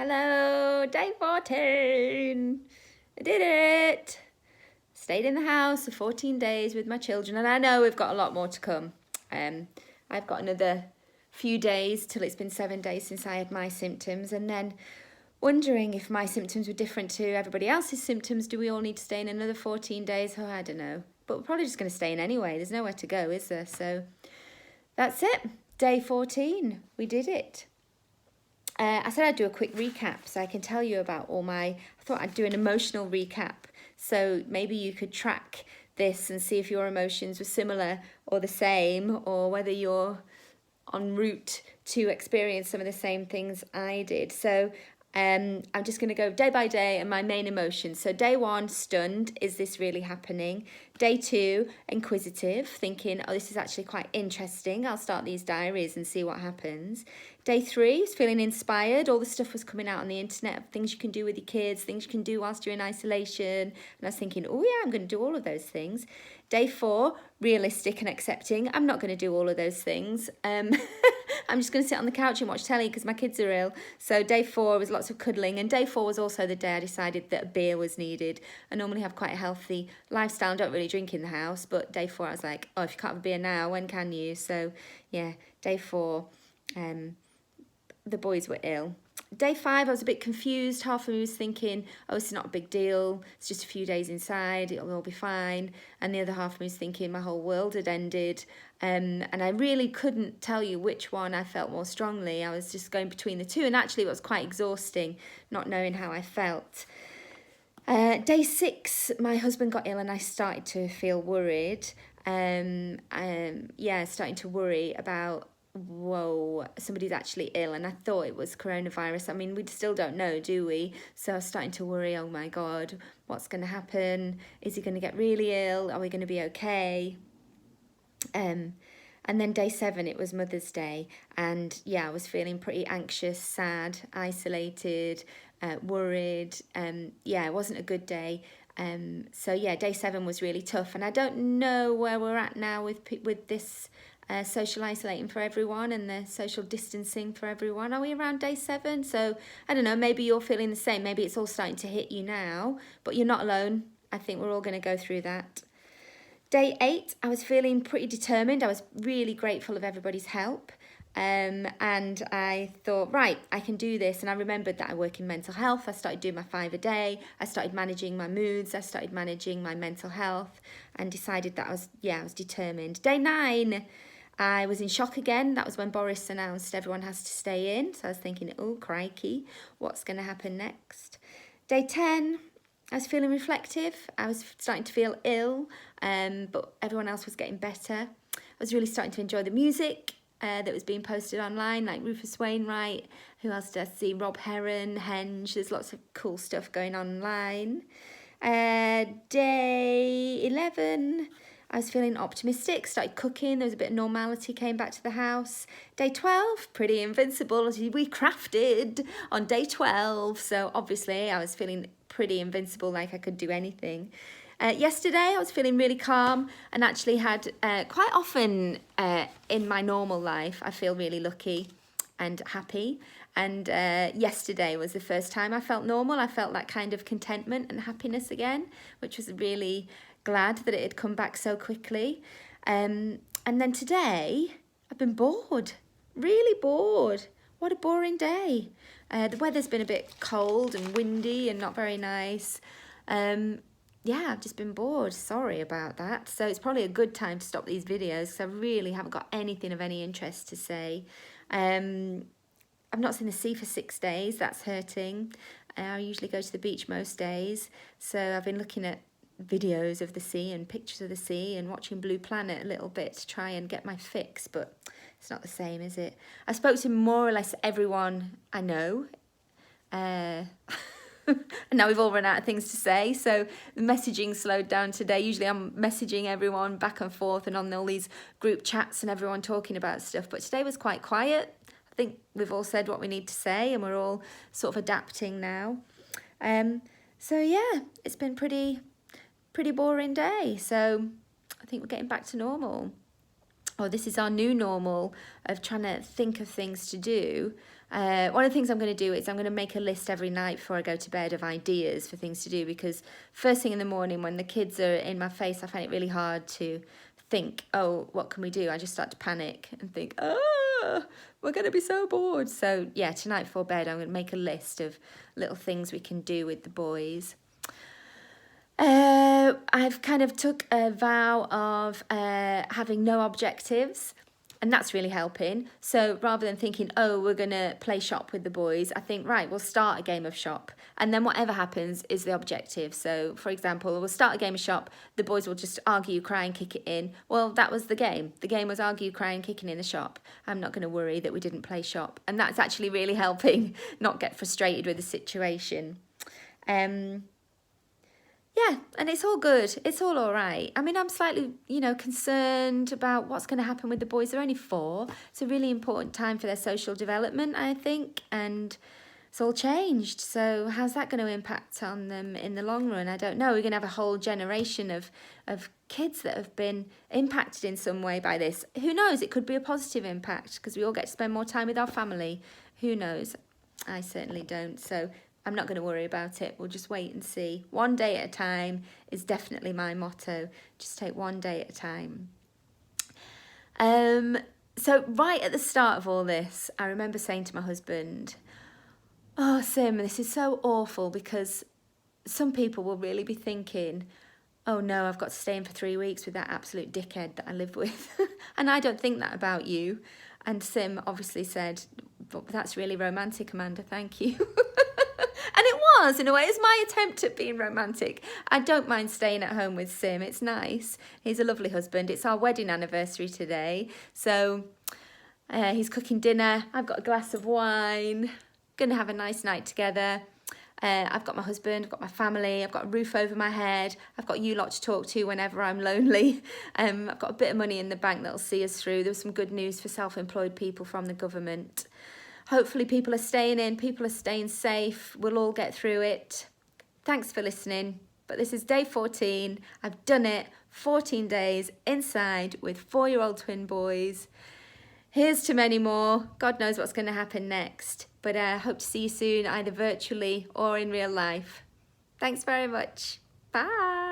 Hello, day 14. I did it. Stayed in the house for 14 days with my children, and I know we've got a lot more to come. I've got another few days till it's been 7 days since I had my symptoms, and then wondering if my symptoms were different to everybody else's symptoms. Do we all need to stay in another 14 days? Oh, I don't know. But we're probably just going to stay in anyway. There's nowhere to go, is there? So that's it. Day 14. We did it. I said I'd do a quick recap so I can tell you about I thought I'd do an emotional recap. So maybe you could track this and see if your emotions were similar or the same, or whether you're en route to experience some of the same things I did. So I'm just going to go day by day and my main emotions. So day 1, stunned. Is this really happening? Day 2, inquisitive, thinking, oh, this is actually quite interesting. I'll start these diaries and see what happens. Day 3 was feeling inspired. All the stuff was coming out on the internet of things you can do with your kids, things you can do whilst you're in isolation. And I was thinking, oh yeah, I'm going to do all of those things. Day 4, realistic and accepting. I'm not going to do all of those things. I'm just going to sit on the couch and watch telly because my kids are ill. So day 4 was lots of cuddling. And day 4 was also the day I decided that a beer was needed. I normally have quite a healthy lifestyle. I don't really drink in the house. But day 4, I was like, oh, if you can't have a beer now, when can you? So yeah, day 4, the boys were ill. Day 5, I was a bit confused. Half of me was thinking, oh, it's not a big deal. It's just a few days inside. It'll all be fine. And the other half of me was thinking my whole world had ended. And I really couldn't tell you which one I felt more strongly. I was just going between the two. And actually, it was quite exhausting not knowing how I felt. Day 6, my husband got ill and I started to feel worried. Starting to worry about, whoa, somebody's actually ill, and I thought it was coronavirus. I mean, we still don't know, do we? So I was starting to worry, oh my God, what's going to happen? Is he going to get really ill? Are we going to be okay? And then day 7, it was Mother's Day, and yeah, I was feeling pretty anxious, sad, isolated, worried. It wasn't a good day. Day 7 was really tough, and I don't know where we're at now with this social isolating for everyone and the social distancing for everyone. Are we around day 7? So I don't know, maybe you're feeling the same. Maybe it's all starting to hit you now, but you're not alone. I think we're all going to go through that. Day 8, I was feeling pretty determined. I was really grateful of everybody's help. And I thought, right, I can do this. And I remembered that I work in mental health. I started doing my 5 a day. I started managing my moods. I started managing my mental health and decided that I was determined. Day 9, I was in shock again. That was when Boris announced everyone has to stay in. So I was thinking, oh, crikey, what's going to happen next? Day 10, I was feeling reflective. I was starting to feel ill, but everyone else was getting better. I was really starting to enjoy the music that was being posted online, like Rufus Wainwright. Who else did I see? Rob Heron, Henge. There's lots of cool stuff going on online. Day 11, I was feeling optimistic, started cooking, there was a bit of normality, came back to the house. Day 12, pretty invincible, we crafted on day 12. So obviously I was feeling pretty invincible, like I could do anything. Yesterday I was feeling really calm and actually had quite often in my normal life, I feel really lucky and happy. And yesterday was the first time I felt normal. I felt that kind of contentment and happiness again, which was really glad that it had come back so quickly. And then today, I've been bored, really bored. What a boring day. The weather's been a bit cold and windy and not very nice. I've just been bored. Sorry about that. So it's probably a good time to stop these videos because I really haven't got anything of any interest to say. I've not seen the sea for 6 days. That's hurting. I usually go to the beach most days. So I've been looking at videos of the sea and pictures of the sea and watching Blue Planet a little bit to try and get my fix, but it's not the same, is it? I spoke to more or less everyone I know. And now we've all run out of things to say, so the messaging slowed down today. Usually I'm messaging everyone back and forth and on all these group chats and everyone talking about stuff, but today was quite quiet. I think we've all said what we need to say and we're all sort of adapting now. It's been pretty boring day, so I think we're getting back to normal. or this is our new normal of trying to think of things to do, one of the things I'm going to do is I'm going to make a list every night before I go to bed of ideas for things to do, because first thing in the morning when the kids are in my face, I find it really hard to think, oh, what can we do? I just start to panic and think, oh, we're going to be so bored. So yeah, tonight before bed, I'm going to make a list of little things we can do with the boys. I've kind of took a vow of having no objectives, and that's really helping. So rather than thinking, oh, we're going to play shop with the boys, I think, right, we'll start a game of shop, and then whatever happens is the objective. So for example, we'll start a game of shop, the boys will just argue, cry and kick it in. Well, that was the game. The game was argue, cry and kicking in the shop. I'm not going to worry that we didn't play shop, and that's actually really helping not get frustrated with the situation. Yeah, and it's all good. It's all right. I mean, I'm slightly, concerned about what's going to happen with the boys. They're only 4. It's a really important time for their social development, I think, and it's all changed. So how's that going to impact on them in the long run? I don't know. We're going to have a whole generation of kids that have been impacted in some way by this. Who knows? It could be a positive impact because we all get to spend more time with our family. Who knows? I certainly don't. So I'm not going to worry about it. We'll just wait and see. One day at a time is definitely my motto. Just take one day at a time. So right at the start of all this, I remember saying to my husband, oh, Sim, this is so awful, because some people will really be thinking, oh no, I've got to stay in for 3 weeks with that absolute dickhead that I live with. And I don't think that about you. And Sim obviously said, but that's really romantic, Amanda, thank you. And it was, in a way. It's my attempt at being romantic. I don't mind staying at home with Sim. It's nice. He's a lovely husband. It's our wedding anniversary today. So he's cooking dinner. I've got a glass of wine. Going to have a nice night together. I've got my husband. I've got my family. I've got a roof over my head. I've got you lot to talk to whenever I'm lonely. I've got a bit of money in the bank that'll see us through. There was some good news for self-employed people from the government. Hopefully people are staying in, people are staying safe. We'll all get through it. Thanks for listening. But this is day 14. I've done it. 14 days inside with 4-year-old twin boys. Here's to many more. God knows what's going to happen next. But I hope to see you soon, either virtually or in real life. Thanks very much. Bye.